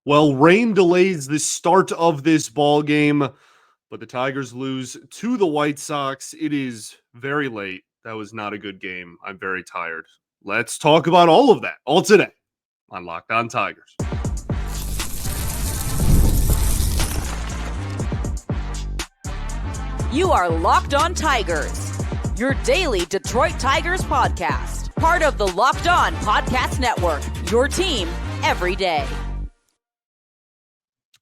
Well, rain delays the start of this ball game, but the Tigers lose to the White Sox. It is very late. That was not a good game. I'm very tired. Let's talk about all of that all today on Locked On Tigers. You are Locked On Tigers, your daily Detroit Tigers podcast. Part of the Locked On Podcast Network, your team every day.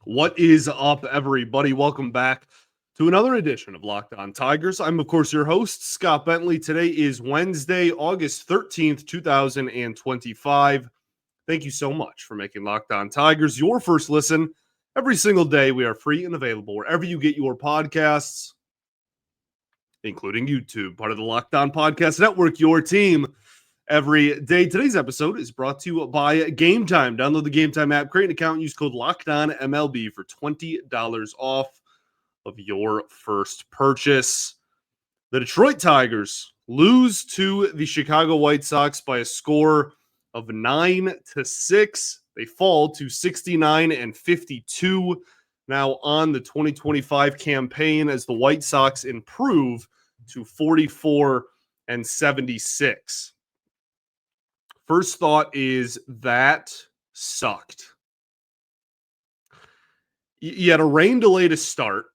What is up, everybody? Welcome back to another edition of Locked On Tigers. I'm, of course, your host, Scott Bentley. Today is Wednesday, August 13th, 2025. Thank you so much for making Locked On Tigers your first listen. Every single day, we are free and available wherever you get your podcasts, including YouTube, part of the Locked On Podcast Network, your team every day. Today's episode is brought to you by Game Time. Download the Game Time app, create an account, use code LOCKEDONMLB for $20 off of your first purchase. The Detroit Tigers lose to the Chicago White Sox by a score of 9-6. They fall to 69-52 now on the 2025 campaign as the White Sox improve to 44-76. First thought is that sucked. You had a rain delay to start,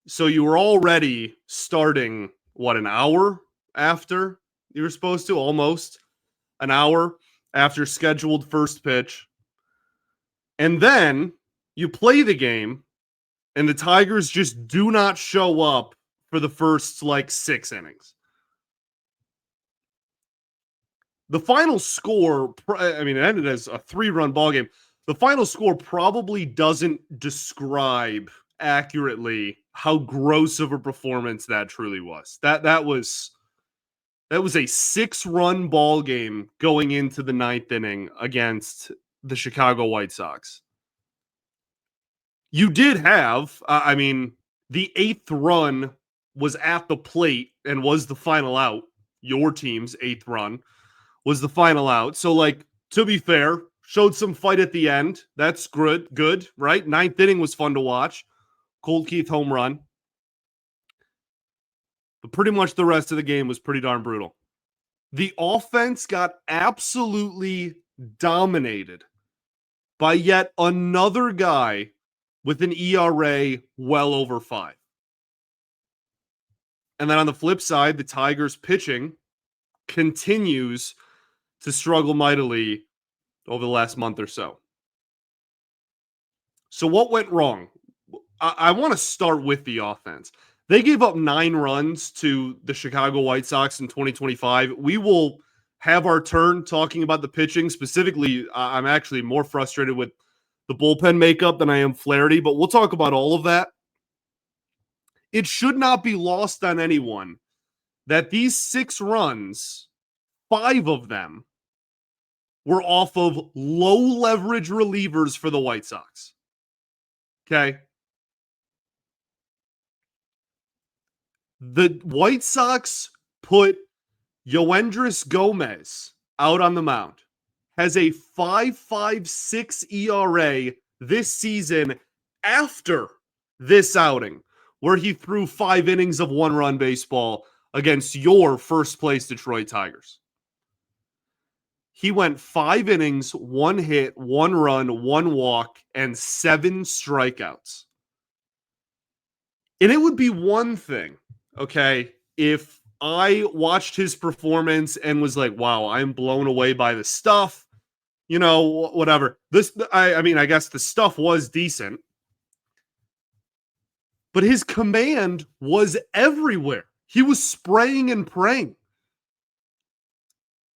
so you were already starting, an hour after you were supposed to? Almost an hour after scheduled first pitch. And then you play the game, and the Tigers just do not show up for the first, 6 innings. The final score, it ended as a 3-run ball game. The final score probably doesn't describe accurately how gross of a performance that truly was. That was a 6-run ball game going into the 9th inning against the Chicago White Sox. You did have, the 8th run was at the plate and was the final out. Your team's 8th run was the final out. So, to be fair, showed some fight at the end. That's good, right? 9th inning was fun to watch. Colt Keith home run. But pretty much the rest of the game was pretty darn brutal. The offense got absolutely dominated by yet another guy with an ERA well over 5. And then on the flip side, the Tigers pitching continues to struggle mightily over the last month or so. So what went wrong? I want to start with the offense. They gave up 9 runs to the Chicago White Sox in 2025. We will have our turn talking about the pitching. Specifically, I'm actually more frustrated with the bullpen makeup than I am Flaherty, but we'll talk about all of that. It should not be lost on anyone that these 6 runs, 5 of them, were off of low leverage relievers for the White Sox. Okay. The White Sox put Yoendrys Gomez out on the mound. Has a 5.56 ERA this season after this outing, where he threw 5 innings of 1-run baseball against your first place Detroit Tigers. He went 5 innings, 1 hit, 1 run, 1 walk, and 7 strikeouts. And it would be one thing, okay, if I watched his performance and was like, wow, I'm blown away by the stuff, whatever. I guess the stuff was decent. But his command was everywhere. He was spraying and praying.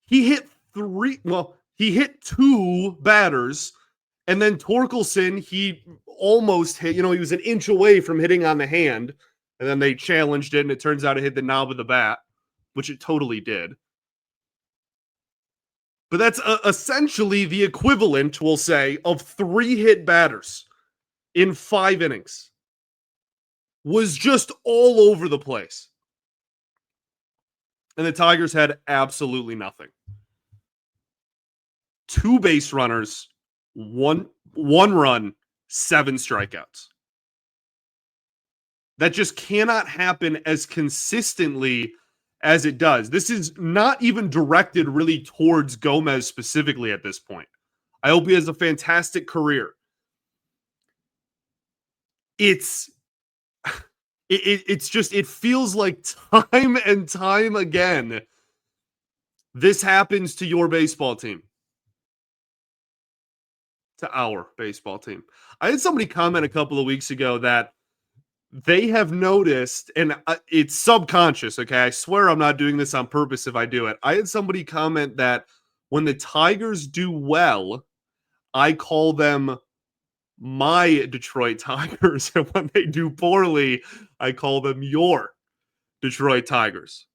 He hit 2 batters, and then Torkelson, he almost hit, he was an inch away from hitting on the hand, and then they challenged it, and it turns out it hit the knob of the bat, which it totally did. But that's essentially the equivalent, we'll say, of 3 hit batters in 5 innings. Was just all over the place. And the Tigers had absolutely nothing. 2 base runners, 1 1 run, 7 strikeouts. That just cannot happen as consistently as it does. This is not even directed really towards Gomez specifically at this point. I hope he has a fantastic career. It's just, it feels like time and time again, this happens to your baseball team. To our baseball team. I had somebody comment a couple of weeks ago that they have noticed, and it's subconscious, okay? I swear I'm not doing this on purpose if I do it. I had somebody comment that when the Tigers do well, I call them my Detroit Tigers, and when they do poorly, I call them your Detroit Tigers.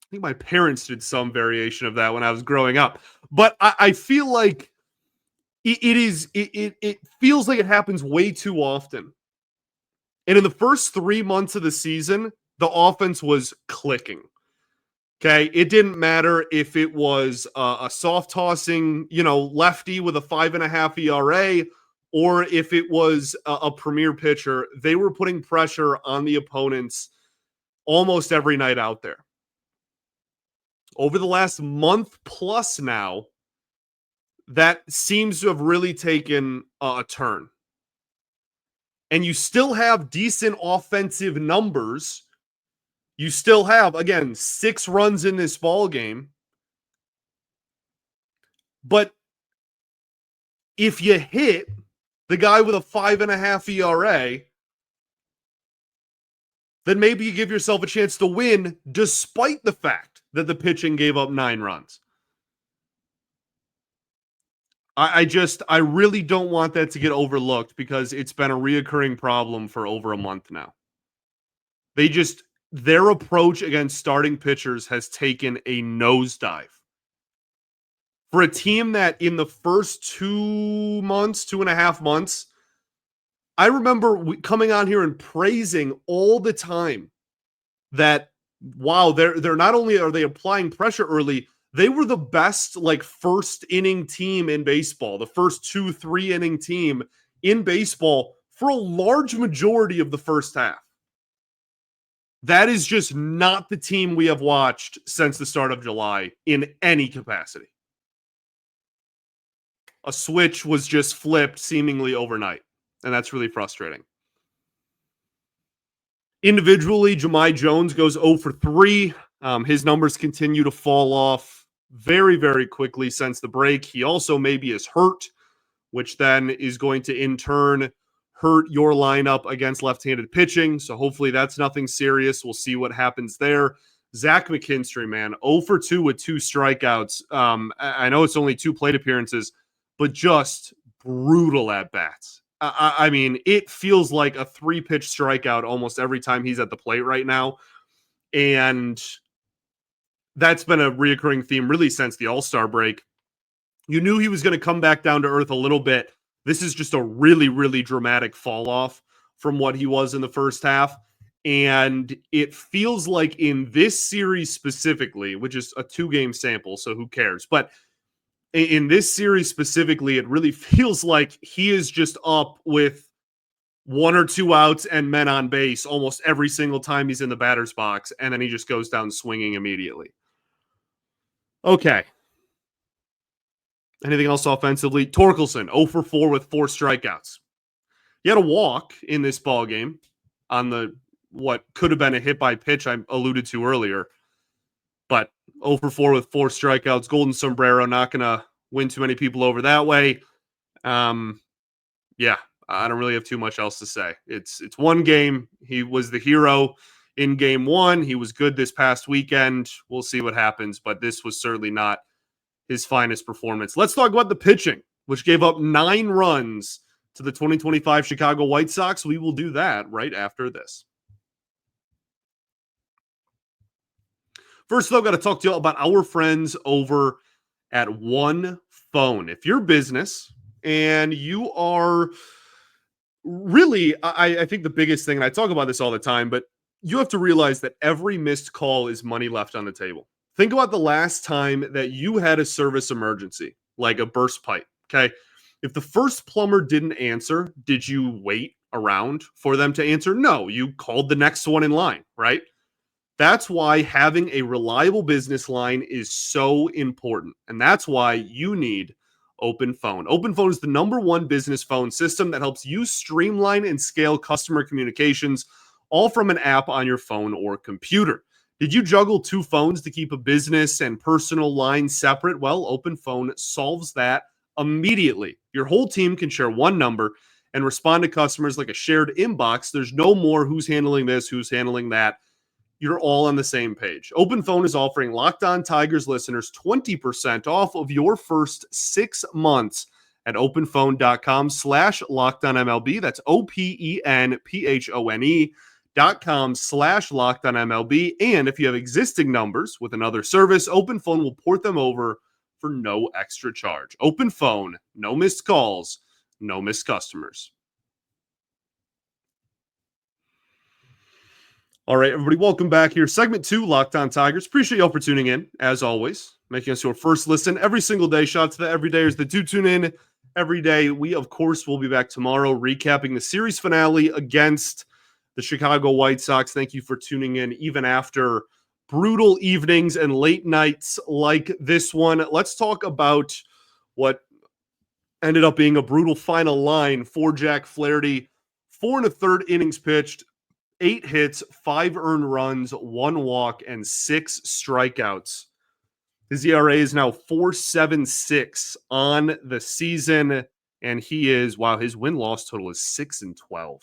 I think my parents did some variation of that when I was growing up. But I feel like it feels like it happens way too often. And in the first 3 months of the season, the offense was clicking. Okay, it didn't matter if it was a soft tossing, lefty with a 5.5 ERA, or if it was a premier pitcher. They were putting pressure on the opponents almost every night out there. Over the last month plus now, that seems to have really taken a turn. And you still have decent offensive numbers. You still have, again, 6 runs in this ball game. But if you hit the guy with a 5.5 ERA, then maybe you give yourself a chance to win despite the fact that the pitching gave up 9 runs. I really don't want that to get overlooked because it's been a reoccurring problem for over a month now. Their approach against starting pitchers has taken a nosedive. For a team that in the first 2.5 months, I remember coming on here and praising all the time that, wow, they're not only are they applying pressure early, they were the best first inning team in baseball, the first 2-3 inning team in baseball for a large majority of the first half. That is just not the team we have watched since the start of July in any capacity. A switch was just flipped seemingly overnight, and that's really frustrating. Individually, Jahmai Jones goes 0 for 3. His numbers continue to fall off very, very quickly since the break. He also maybe is hurt, which then is going to in turn hurt your lineup against left-handed pitching. So hopefully that's nothing serious. We'll see what happens there. Zach McKinstry, man, 0 for 2 with 2 strikeouts. I know it's only 2 plate appearances, but just brutal at bats. I mean, it feels like a 3-pitch strikeout almost every time he's at the plate right now. And that's been a reoccurring theme really since the All-Star break. You knew he was going to come back down to earth a little bit. This is just a really, really dramatic fall off from what he was in the first half. And it feels like in this series specifically, which is a 2-game sample, so who cares? But in this series specifically, it really feels like he is just up with 1 or 2 outs and men on base almost every single time he's in the batter's box, and then he just goes down swinging immediately. Okay. Anything else offensively? Torkelson, 0 for 4 with 4 strikeouts. He had a walk in this ball game on the what could have been a hit by pitch I alluded to earlier. But 0 for 4 with 4 strikeouts. Golden sombrero, not going to win too many people over that way. Yeah, I don't really have too much else to say. It's one game. He was the hero in game 1. He was good this past weekend. We'll see what happens, but this was certainly not his finest performance. Let's talk about the pitching, which gave up 9 runs to the 2025 Chicago White Sox. We will do that right after this. First, though, I've got to talk to you about our friends over at One Phone. If you're business and you are really, I think the biggest thing, and I talk about this all the time, but you have to realize that every missed call is money left on the table. Think about the last time that you had a service emergency, like a burst pipe, okay? If the first plumber didn't answer, did you wait around for them to answer? No, you called the next one in line, right? That's why having a reliable business line is so important. And that's why you need Open Phone. Open Phone is the #1 business phone system that helps you streamline and scale customer communications, all from an app on your phone or computer. Did you juggle 2 phones to keep a business and personal line separate? Well, Open Phone solves that immediately. Your whole team can share one number and respond to customers like a shared inbox. There's no more who's handling this, who's handling that. You're all on the same page. Open Phone is offering Locked On Tigers listeners 20% off of your first 6 months at openphone.com/LockedOnMLB. That's openphone.com/LockedOnMLB. And if you have existing numbers with another service, Open Phone will port them over for no extra charge. Open Phone, no missed calls, no missed customers. All right, everybody, welcome back here. Segment 2, Locked On Tigers. Appreciate y'all for tuning in, as always, making us your first listen every single day. Shout out to the everydayers that do tune in every day. We, of course, will be back tomorrow recapping the series finale against the Chicago White Sox. Thank you for tuning in, even after brutal evenings and late nights like this one. Let's talk about what ended up being a brutal final line for Jack Flaherty. 4 1/3 innings pitched, 8 hits, 5 earned runs, 1 walk, and 6 strikeouts. His ERA is now 4.76 on the season, and he is, wow, his win-loss total is 6-12.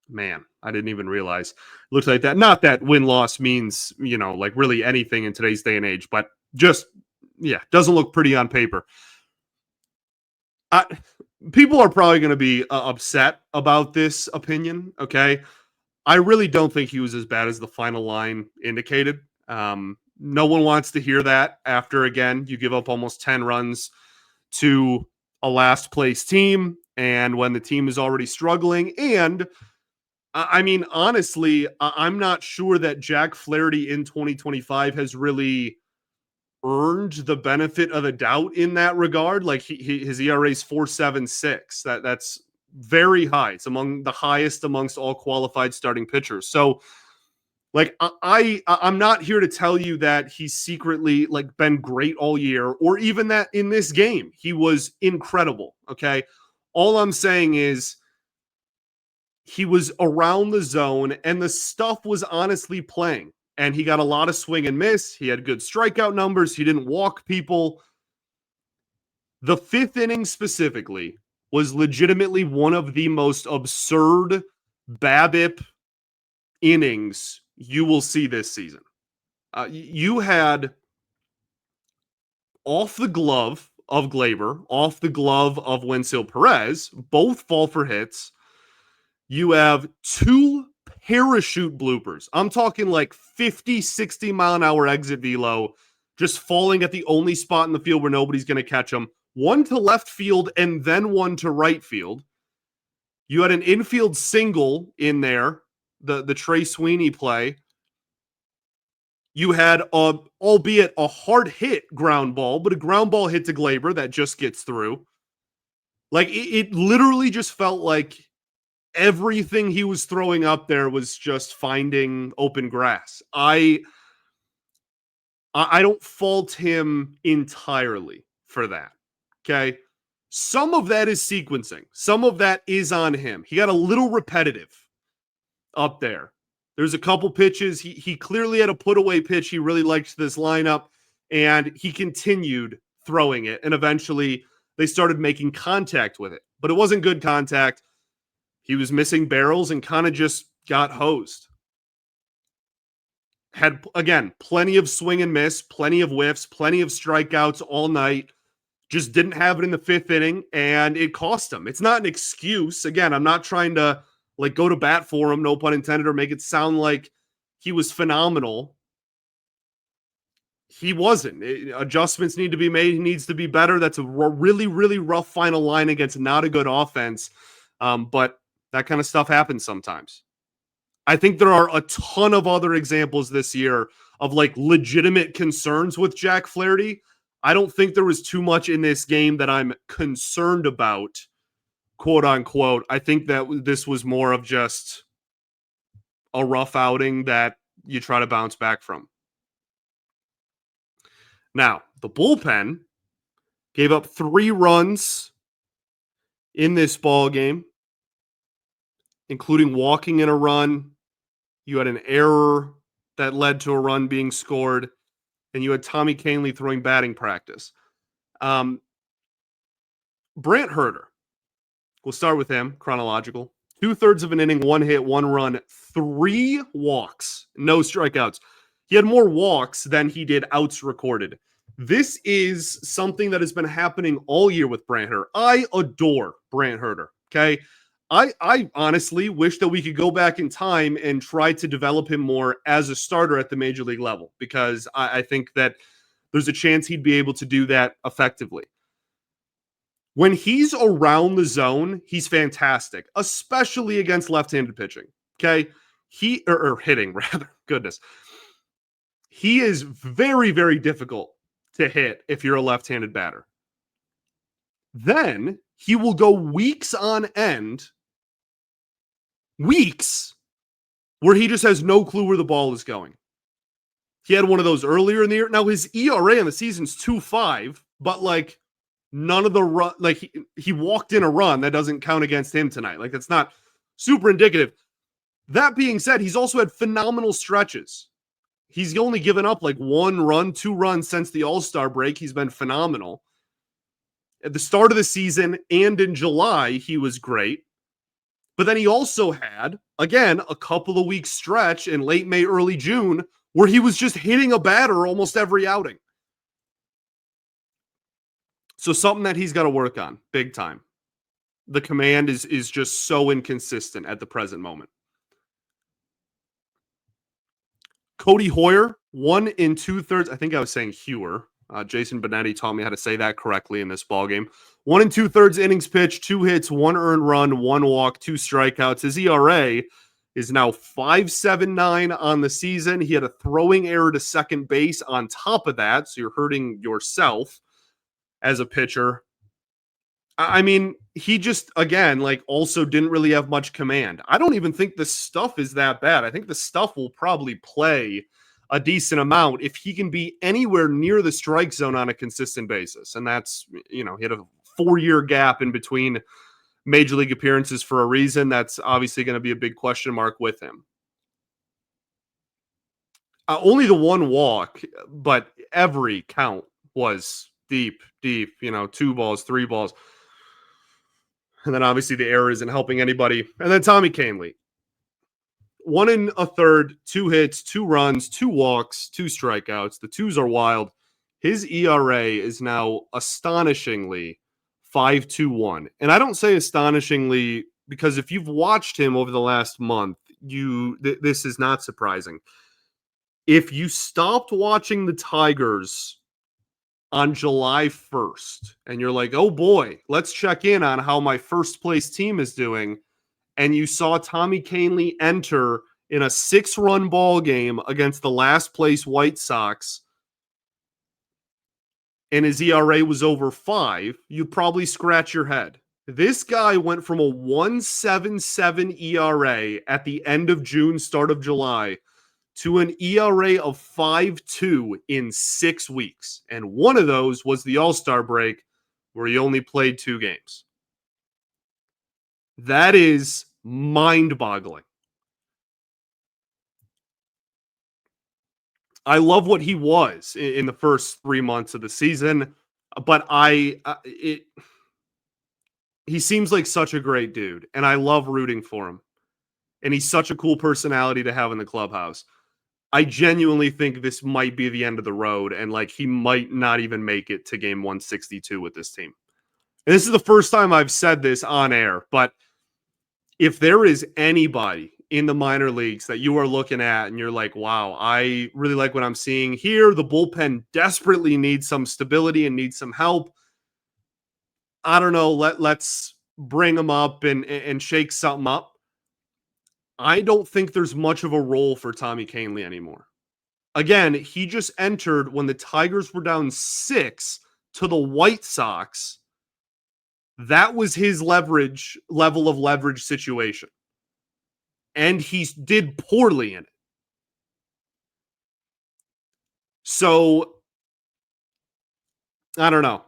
Man, I didn't even realize. Looks like that. Not that win-loss means, like really anything in today's day and age, but just, doesn't look pretty on paper. People are probably going to be upset about this opinion, okay? I really don't think he was as bad as the final line indicated. No one wants to hear that after, again, you give up almost 10 runs to a last place team, and when the team is already struggling. And I mean, honestly, I'm not sure that Jack Flaherty in 2025 has really earned the benefit of the doubt in that regard. Like his ERA is 4.76. That's very high. It's among the highest amongst all qualified starting pitchers. So, like, I'm not here to tell you that he's secretly like been great all year, or even that in this game he was incredible. Okay, all I'm saying is he was around the zone, and the stuff was honestly playing. And he got a lot of swing and miss. He had good strikeout numbers. He didn't walk people. The 5th inning specifically was legitimately one of the most absurd BABIP innings you will see this season. You had off the glove of Glaber, off the glove of Wenceel Perez, both fall for hits. You have 2 parachute bloopers. I'm talking like 50, 60 mile an hour exit velo, just falling at the only spot in the field where nobody's going to catch them. 1 to left field and then 1 to right field. You had an infield single in there, the Trey Sweeney play. You had, albeit a hard hit ground ball, but a ground ball hit to Glaber that just gets through. Like, it literally just felt like everything he was throwing up there was just finding open grass. I don't fault him entirely for that. Okay. Some of that is sequencing. Some of that is on him. He got a little repetitive up there. There's a couple pitches. He clearly had a put away pitch. He really liked this lineup, and he continued throwing it. And eventually they started making contact with it, but it wasn't good contact. He was missing barrels and kind of just got hosed. Had, again, plenty of swing and miss, plenty of whiffs, plenty of strikeouts all night. Just didn't have it in the 5th inning, and it cost him. It's not an excuse. Again, I'm not trying to like go to bat for him, no pun intended, or make it sound like he was phenomenal. He wasn't. Adjustments need to be made. He needs to be better. That's a really, really rough final line against not a good offense. But that kind of stuff happens sometimes. I think there are a ton of other examples this year of like legitimate concerns with Jack Flaherty. I don't think there was too much in this game that I'm concerned about, quote unquote. I think that this was more of just a rough outing that you try to bounce back from. Now, the bullpen gave up 3 runs in this ball game, including walking in a run. You had an error that led to a run being scored, and you had Tommy Kahnle throwing batting practice. Brant Herter, we'll start with him, chronological. 2/3 of an inning, 1 hit, 1 run, 3 walks, no strikeouts. He had more walks than he did outs recorded. This is something that has been happening all year with Brant Herter. I adore Brant Herter, okay? I honestly wish that we could go back in time and try to develop him more as a starter at the major league level, because I think that there's a chance he'd be able to do that effectively. When he's around the zone, he's fantastic, especially against left-handed pitching. Okay. Or hitting, rather. Goodness. He is very, very difficult to hit if you're a left-handed batter. Then he will go weeks on end, weeks, where he just has no clue where the ball is going. He had one of those earlier in the year. Now, his ERA in the season's 2.5, but like, none of the run, like he walked in a run that doesn't count against him tonight. Like, that's not super indicative. That being said, he's also had phenomenal stretches. He's only given up like 1 run, 2 runs since the All-Star break. He's been phenomenal. At the start of the season and in July, he was great. But then he also had, again, a couple of weeks stretch in late May, early June, where he was just hitting a batter almost every outing. So something that he's got to work on big time. The command is just so inconsistent at the present moment. Cody Hoyer, 1 2/3. I think I was saying Hewer. Jason Benetti taught me how to say that correctly in this ballgame. 1 2/3 innings pitched, 2 hits, 1 earned run, 1 walk, 2 strikeouts. His ERA is now 5.79 on the season. He had a throwing error to second base on top of that, so you're hurting yourself as a pitcher. I mean, he just, again, like, also didn't really have much command. I don't even think the stuff is that bad. I think the stuff will probably play a decent amount if he can be anywhere near the strike zone on a consistent basis. And that's, he had a 4-year gap in between major league appearances for a reason. That's obviously going to be a big question mark with him. Only the 1 walk, but every count was deep, 2 balls, 3 balls. And then obviously the error isn't helping anybody. And then Tommy Kahnle, 1 1/3, 2 hits, 2 runs, 2 walks, 2 strikeouts. The 2s are wild. His ERA is now astonishingly 5.21. And I don't say astonishingly because if you've watched him over the last month, this is not surprising. If you stopped watching the Tigers on July 1st, and you're like, oh boy, let's check in on how my first place team is doing, and you saw Tommy Kahnle enter in a 6-run ball game against the last place White Sox, and his ERA was over 5, you'd probably scratch your head. This guy went from a 1.77 ERA at the end of June, start of July, to an ERA of 5.2 in 6 weeks. And one of those was the All-Star break where he only played 2 games. That is mind-boggling. I love what he was in the first 3 months of the season, but he seems like such a great dude, and I love rooting for him. And he's such a cool personality to have in the clubhouse. I genuinely think this might be the end of the road, and like he might not even make it to game 162 with this team. And this is the first time I've said this on air, but if there is anybody in the minor leagues that you are looking at and you're like, wow, I really like what I'm seeing here, the bullpen desperately needs some stability and needs some help. I don't know, let's bring them up and shake something up. I don't think there's much of a role for Tommy Kahnle anymore. Again, he just entered when the Tigers were down 6 to the White Sox. That was his level of leverage situation. And he did poorly in it. So I don't know.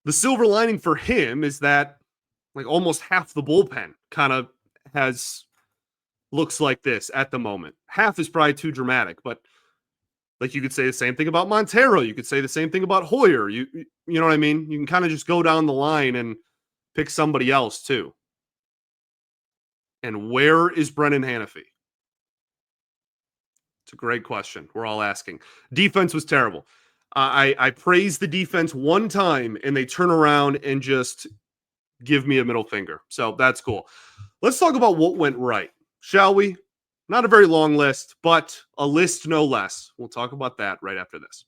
The silver lining for him is that like almost half the bullpen kind of looks like this at the moment. Half is probably too dramatic, but like you could say the same thing about Montero. You could say the same thing about Hoyer. You know what I mean? You can kind of just go down the line and pick somebody else too. And where is Brennan Hanafy? It's a great question. We're all asking. Defense was terrible. I praised the defense one time and they turn around and just give me a middle finger. So that's cool. Let's talk about what went right, shall we? Not a very long list, but a list no less. We'll talk about that right after this.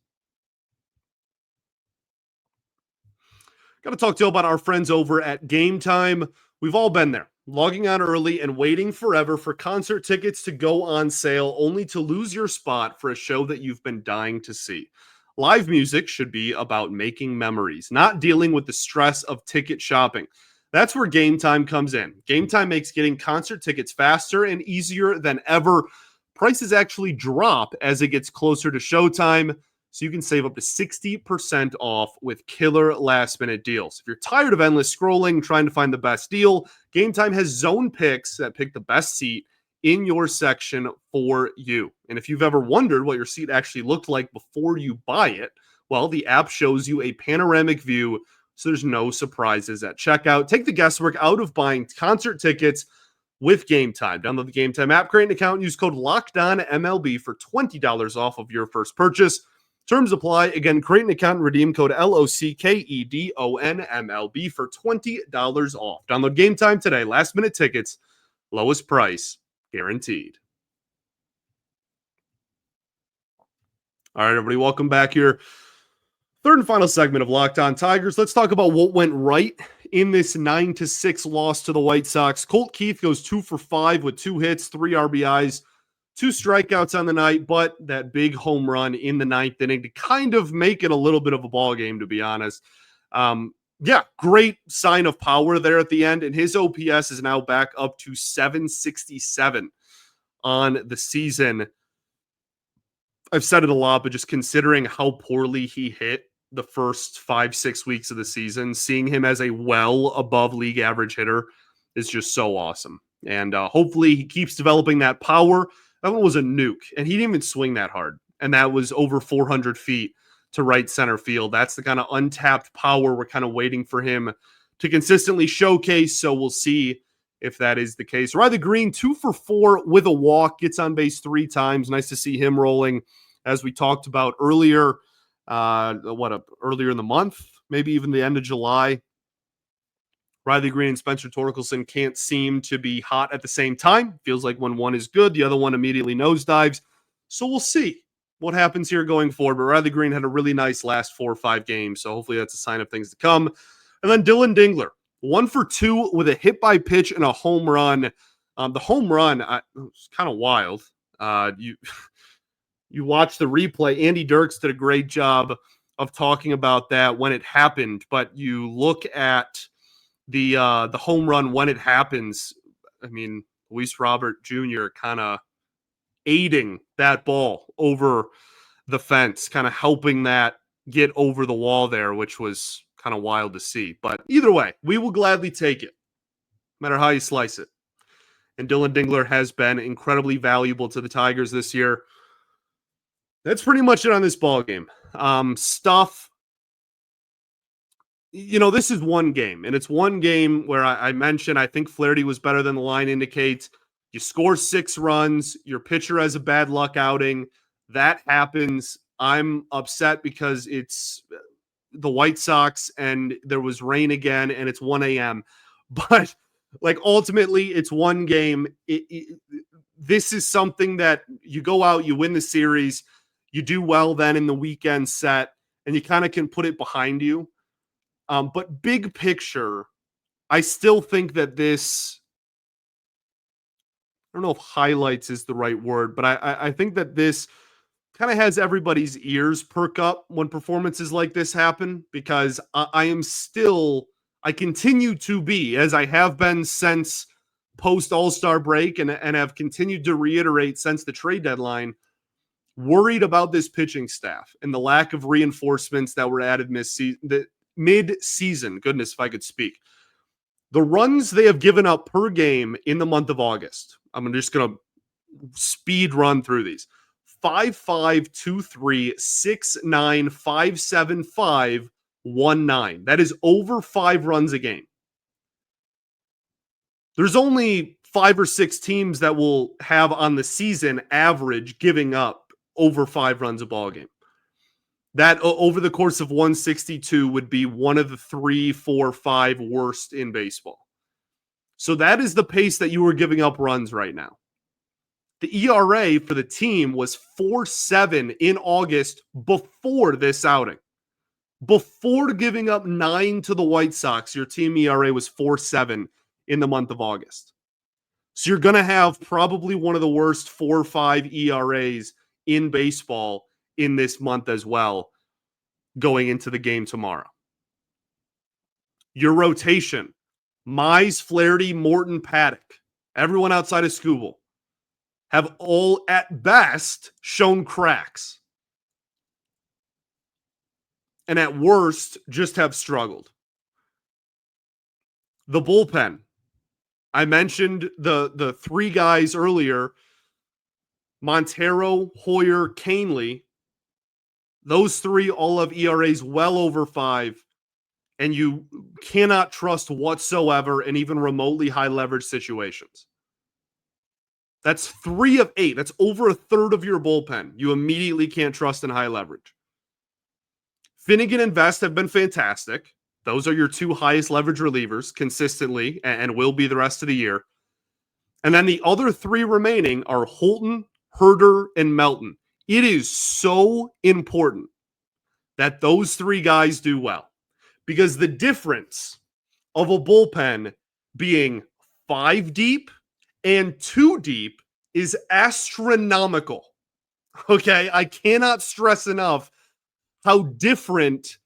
Got to talk to you about our friends over at Game Time. We've all been there, logging on early and waiting forever for concert tickets to go on sale, only to lose your spot for a show that you've been dying to see. Live music should be about making memories, not dealing with the stress of ticket shopping. That's where Game Time comes in. Game Time makes getting concert tickets faster and easier than ever. Prices actually drop as it gets closer to showtime, so you can save up to 60% off with killer last-minute deals. If you're tired of endless scrolling, trying to find the best deal, Game Time has zone picks that pick the best seat in your section for you. And if you've ever wondered what your seat actually looked like before you buy it, well, the app shows you a panoramic view, so there's no surprises at checkout. Take the guesswork out of buying concert tickets with Game Time. Download the Game Time app, create an account, and use code LOCKEDONMLB for $20 off of your first purchase. Terms apply. Again, create an account and redeem code LOCKEDONMLB for $20 off. Download Game Time today. Last minute tickets, lowest price guaranteed. All right, everybody, welcome back here. Third and final segment of Locked On Tigers. Let's talk about what went right in this 9-6 loss to the White Sox. Colt Keith goes 2 for 5 with 2 hits, 3 RBIs, 2 strikeouts on the night, but that big home run in the 9th inning to kind of make it a little bit of a ball game, to be honest. Great sign of power there at the end, and his OPS is now back up to 767 on the season. I've said it a lot, but just considering how poorly he hit the first 5-6 weeks of the season, seeing him as a well above league average hitter is just so awesome. And hopefully he keeps developing that power. That one was a nuke, and he didn't even swing that hard. And that was over 400 feet to right center field. That's the kind of untapped power we're kind of waiting for him to consistently showcase. So we'll see if that is the case. Riley Greene, 2 for 4 with a walk, gets on base 3 times. Nice to see him rolling, as we talked about earlier. Earlier in the month, maybe even the end of July. Riley Greene and Spencer Torkelson can't seem to be hot at the same time. Feels like when one is good, the other one immediately nosedives. So we'll see what happens here going forward. But Riley Greene had a really nice last 4 or 5 games, so hopefully that's a sign of things to come. And then Dylan Dingler, 1 for 2 with a hit by pitch and a home run. The home run was kind of wild. You watch the replay. Andy Dirks did a great job of talking about that when it happened, but you look at the home run when it happens. I mean, Luis Robert Jr. kind of aiding that ball over the fence, kind of helping that get over the wall there, which was kind of wild to see. But either way, we will gladly take it, no matter how you slice it. And Dylan Dingler has been incredibly valuable to the Tigers this year. That's pretty much it on this ball game. This is one game, and it's one game where I mentioned I think Flaherty was better than the line indicates. You score 6 runs, your pitcher has a bad luck outing. That happens. I'm upset because it's the White Sox and there was rain again, and it's 1 a.m. But ultimately, it's one game. This is something that you go out, you win the series. You do well then in the weekend set, and you kind of can put it behind you. But big picture, I still think that this don't know if highlights is the right word, but I think that this kind of has everybody's ears perk up when performances like this happen, because I continue to be, as I have been since post All-Star break and have continued to reiterate since the trade deadline, worried about this pitching staff and the lack of reinforcements that were added mid-season. Goodness, if I could speak. The runs they have given up per game in the month of August, I'm just going to speed run through these. 5.5, 2.3, 6.9, 5.7, 5.19. That is over 5 runs a game. There's only 5 or 6 teams that will have on the season average giving up over 5 runs a ball game. That over the course of 162 would be one of the 3, 4, 5 worst in baseball. So that is the pace that you were giving up runs right now. The ERA for the team was 4.7 in August before this outing. Before giving up 9 to the White Sox, your team ERA was 4.7 in the month of August. So you're going to have probably one of the worst 4 or 5 ERAs in baseball in this month as well, going into the game tomorrow. Your rotation, Mize, Flaherty, Morton, Paddock, everyone outside of Skubal, have all at best shown cracks. And at worst, just have struggled. The bullpen. I mentioned the 3 guys earlier, Montero, Hoyer, Canely. Those 3 all have ERAs well over 5, and you cannot trust whatsoever in even remotely high leverage situations. That's 3 of 8. That's over a third of your bullpen. You immediately can't trust in high leverage. Finnegan and Vest have been fantastic. Those are your 2 highest leverage relievers consistently and will be the rest of the year. And then the other 3 remaining are Holton, Herder, and Melton. It is so important that those 3 guys do well, because the difference of a bullpen being 5 deep and 2 deep is astronomical. Okay, I cannot stress enough how different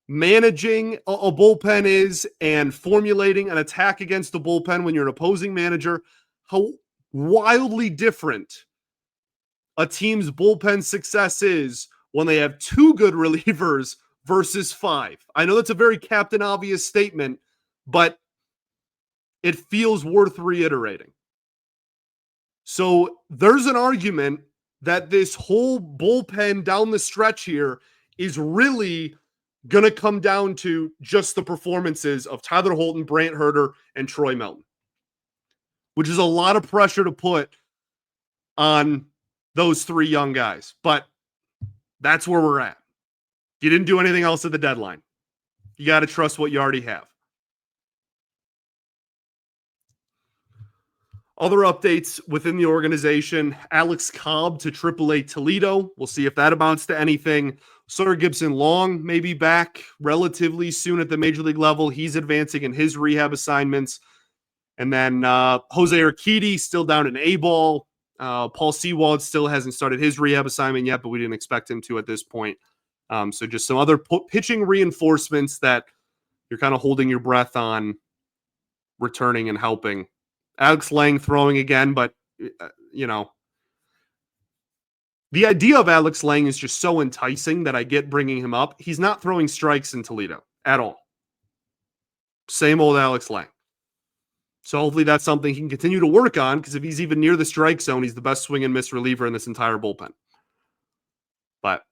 managing a bullpen is and formulating an attack against the bullpen when you're an opposing manager, how wildly different a team's bullpen success is when they have 2 good relievers versus 5. I know that's a very Captain Obvious statement, but it feels worth reiterating. So there's an argument that this whole bullpen down the stretch here is really going to come down to just the performances of Tyler Holton, Brant Herder, and Troy Melton, which is a lot of pressure to put on those 3 young guys. But that's where we're at. You didn't do anything else at the deadline. You got to trust what you already have. Other updates within the organization: Alex Cobb to AAA Toledo. We'll see if that amounts to anything. Sawyer Gibson-Long may be back relatively soon at the major league level. He's advancing in his rehab assignments. And then Jose Urquidy still down in A-ball. Paul Sewald still hasn't started his rehab assignment yet, but we didn't expect him to at this point. So just some other pitching reinforcements that you're kind of holding your breath on returning and helping. Alex Lang throwing again, but, the idea of Alex Lang is just so enticing that I get bringing him up. He's not throwing strikes in Toledo at all. Same old Alex Lang. So hopefully that's something he can continue to work on, because if he's even near the strike zone, he's the best swing and miss reliever in this entire bullpen. But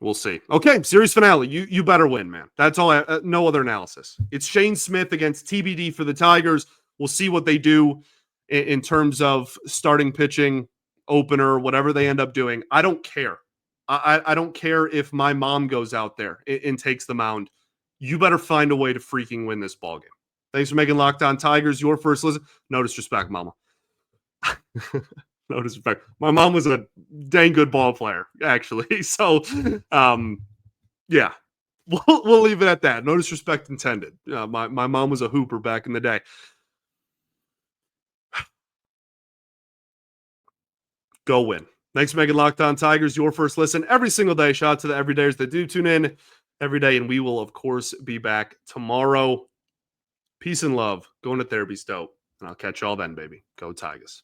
we'll see. Okay, series finale. You better win, man. That's all. No other analysis. It's Shane Smith against TBD for the Tigers. We'll see what they do in terms of starting pitching, opener, whatever they end up doing. I don't care. I don't care if my mom goes out there and takes the mound. You better find a way to freaking win this ballgame. Thanks for making Locked On Tigers your first listen. No disrespect, mama. No disrespect. My mom was a dang good ball player, actually. So, yeah, we'll leave it at that. No disrespect intended. My mom was a hooper back in the day. Go win. Thanks for making Locked On Tigers your first listen every single day. Shout out to the everydayers that do tune in every day, and we will, of course, be back tomorrow. Peace and love. Going to therapy's dope, and I'll catch y'all then, baby. Go Tigers.